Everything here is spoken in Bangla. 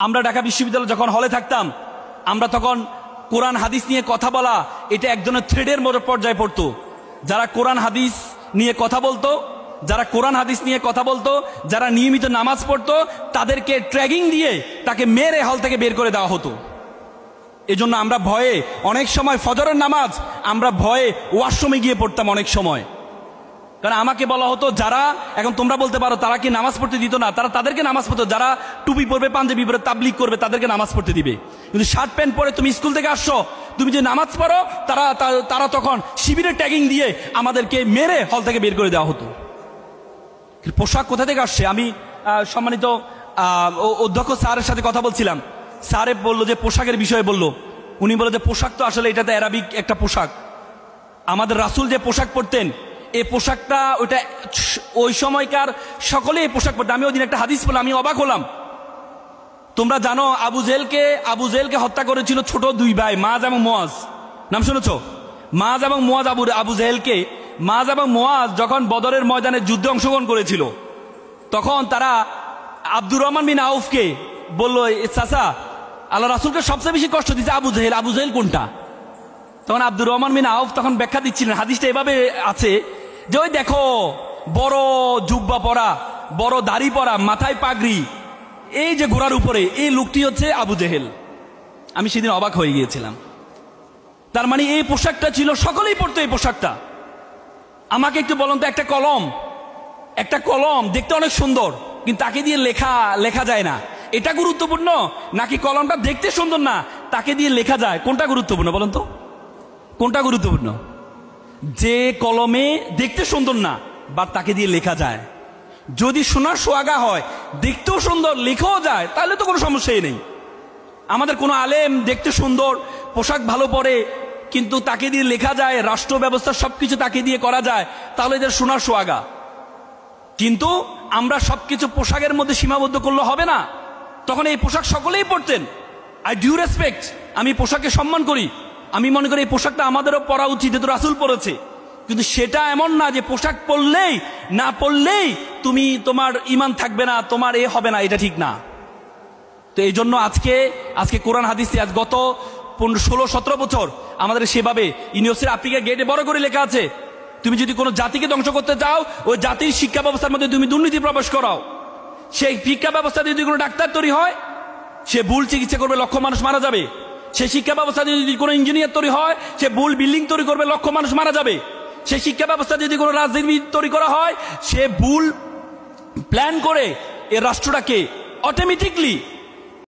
আমরা ঢাকা বিশ্ববিদ্যালয়ে যখন হলে থাকতাম, আমরা তখন কোরআন হাদিস নিয়ে কথা বলা এটা এক ধরনের থ্রেডের মতো পর্যায়ে পড়তো। যারা কোরআন হাদিস নিয়ে কথা বলতো, যারা নিয়মিত নামাজ পড়তো, তাদেরকে ট্র্যাগিং দিয়ে তাকে মেরে হল থেকে বের করে দেওয়া হতো। এজন্য আমরা ভয়ে অনেক সময় ফজরের নামাজ আমরা ভয়ে ওয়াশরুমে গিয়ে পড়তাম অনেক সময়। কারণ আমাকে বলা হতো, যারা এখন তোমরা বলতে পারো তারা কি নামাজ পড়তে দিত না, তাদেরকে নামাজ পড়তো। যারা টুপি পরবে, পাঞ্জাবি পরে তাবলিগ করবে, তাদেরকে নামাজ পড়তে দিবে। কিন্তু শার্ট প্যান্ট পরে তুমি স্কুল থেকে আসছো, তুমি যে নামাজ পড়ো, তারা তখন শিবিরের ট্যাগিং দিয়ে আমাদেরকে মেরে হল থেকে বের করে দেওয়া হতো। পোশাক কোথা থেকে আসছে? আমি সম্মানিত অধ্যক্ষ স্যারের সাথে কথা বলছিলাম, স্যারে বললো যে পোশাকের বিষয়ে বললো, উনি বললো যে পোশাক তো আসলে এটা তো অ্যারাবিক একটা পোশাক। আমাদের রাসূল যে পোশাক পরতেন, এই পোশাকটা ওইটা ওই সময়কার সকলে এই পোশাক পরতেন। আমি ওই দিন একটা হাদিস বললাম, আমি অবাক হলাম। তোমরা জানো আবু জেহেলকে হত্যা করেছিল ছোট দুই ভাই, মাজ এবং মুয়াজ। নাম শুনেছো? মাজ এবং মুয়াজ। মাজ এবং মুয়াজ যখন বদরের ময়দানে যুদ্ধে অংশগ্রহণ করেছিল, তখন তারা আব্দুর রহমান বিন আউফকে বলল, চাচা আল্লাহ রাসূলকে সবচেয়ে বেশি কষ্ট দিচ্ছে আবু জেহেল কোনটা? তখন আব্দুর রহমান বিন আউফ তখন ব্যাখ্যা দিচ্ছিলেন, হাদিসটা এভাবে আছে যে ওই দেখো বড় জুব্বা পরা, বড় দাড়ি পরা, মাথায় পাগড়ি, এই যে ঘোড়ার উপরে, এই লোকটি হচ্ছে আবু জেহেল। আমি সেদিন অবাক হয়ে গিয়েছিলাম। তার মানে এই পোশাকটা ছিল, সকলেই পড়তো এই পোশাকটা। আমাকে একটু বলুন তো, একটা কলম দেখতে অনেক সুন্দর, কিন্তু তাকে দিয়ে লেখা যায় না, এটা গুরুত্বপূর্ণ নাকি কলমটা দেখতে সুন্দর না তাকে দিয়ে লেখা যায়, কোনটা গুরুত্বপূর্ণ বলুন তো? কোনটা গুরুত্বপূর্ণ? যে কলমে দেখতে সুন্দর না বা তাকে দিয়ে লেখা যায়। যদি সোনার সোহাগা হয়, দেখতেও সুন্দর, লেখাও যায়, তাহলে তো কোনো সমস্যাই নেই। আমাদের কোনো আলেম দেখতে সুন্দর, পোশাক ভালো পরে, কিন্তু তাকে দিয়ে লেখা যায়, রাষ্ট্র ব্যবস্থা সবকিছু তাকে দিয়ে করা যায়, তাহলে এদের সোনার সোহাগা। কিন্তু আমরা সবকিছু পোশাকের মধ্যে সীমাবদ্ধ করলে হবে না। তখন এই পোশাক সকলেই পরতেন। আই ডিউ রেসপেক্ট, আমি পোশাককে সম্মান করি। আমি মনে করি এই পোশাকটা আমাদেরও পরা উচিত, যেহেতু রাসূল পরেছে। কিন্তু সেটা এমন না যে পোশাক পরলেই না পরলেই তোমার ঈমান থাকবে না, তোমার হবে না, এটা ঠিক না। তো এই জন্য আজকে কোরআন হাদিস আজ গত 16-17 বছর আমাদের সেভাবে ইউনিভার্সিটি আফ্রিকা গেটে বড় করে লেখা আছে, তুমি যদি কোনো জাতিকে ধ্বংস করতে চাও, ওই জাতির শিক্ষা ব্যবস্থার মধ্যে তুমি দুর্নীতি প্রবেশ করাও। সেই শিক্ষা ব্যবস্থা যদি কোনো ডাক্তার তৈরি হয়, সে ভুল চিকিৎসা করবে, লক্ষ মানুষ মারা যাবে। সেই শিক্ষা ব্যবস্থা যদি কোনো ইঞ্জিনিয়ার তৈরি হয়, সে ভুল বিল্ডিং তৈরি করবে, লক্ষ মানুষ মারা যাবে। সেই শিক্ষা ব্যবস্থা যদি কোনো রাজনীতি তৈরি করা হয়, সে ভুল প্ল্যান করে এই রাষ্ট্রটাকে অটোমেটিকলি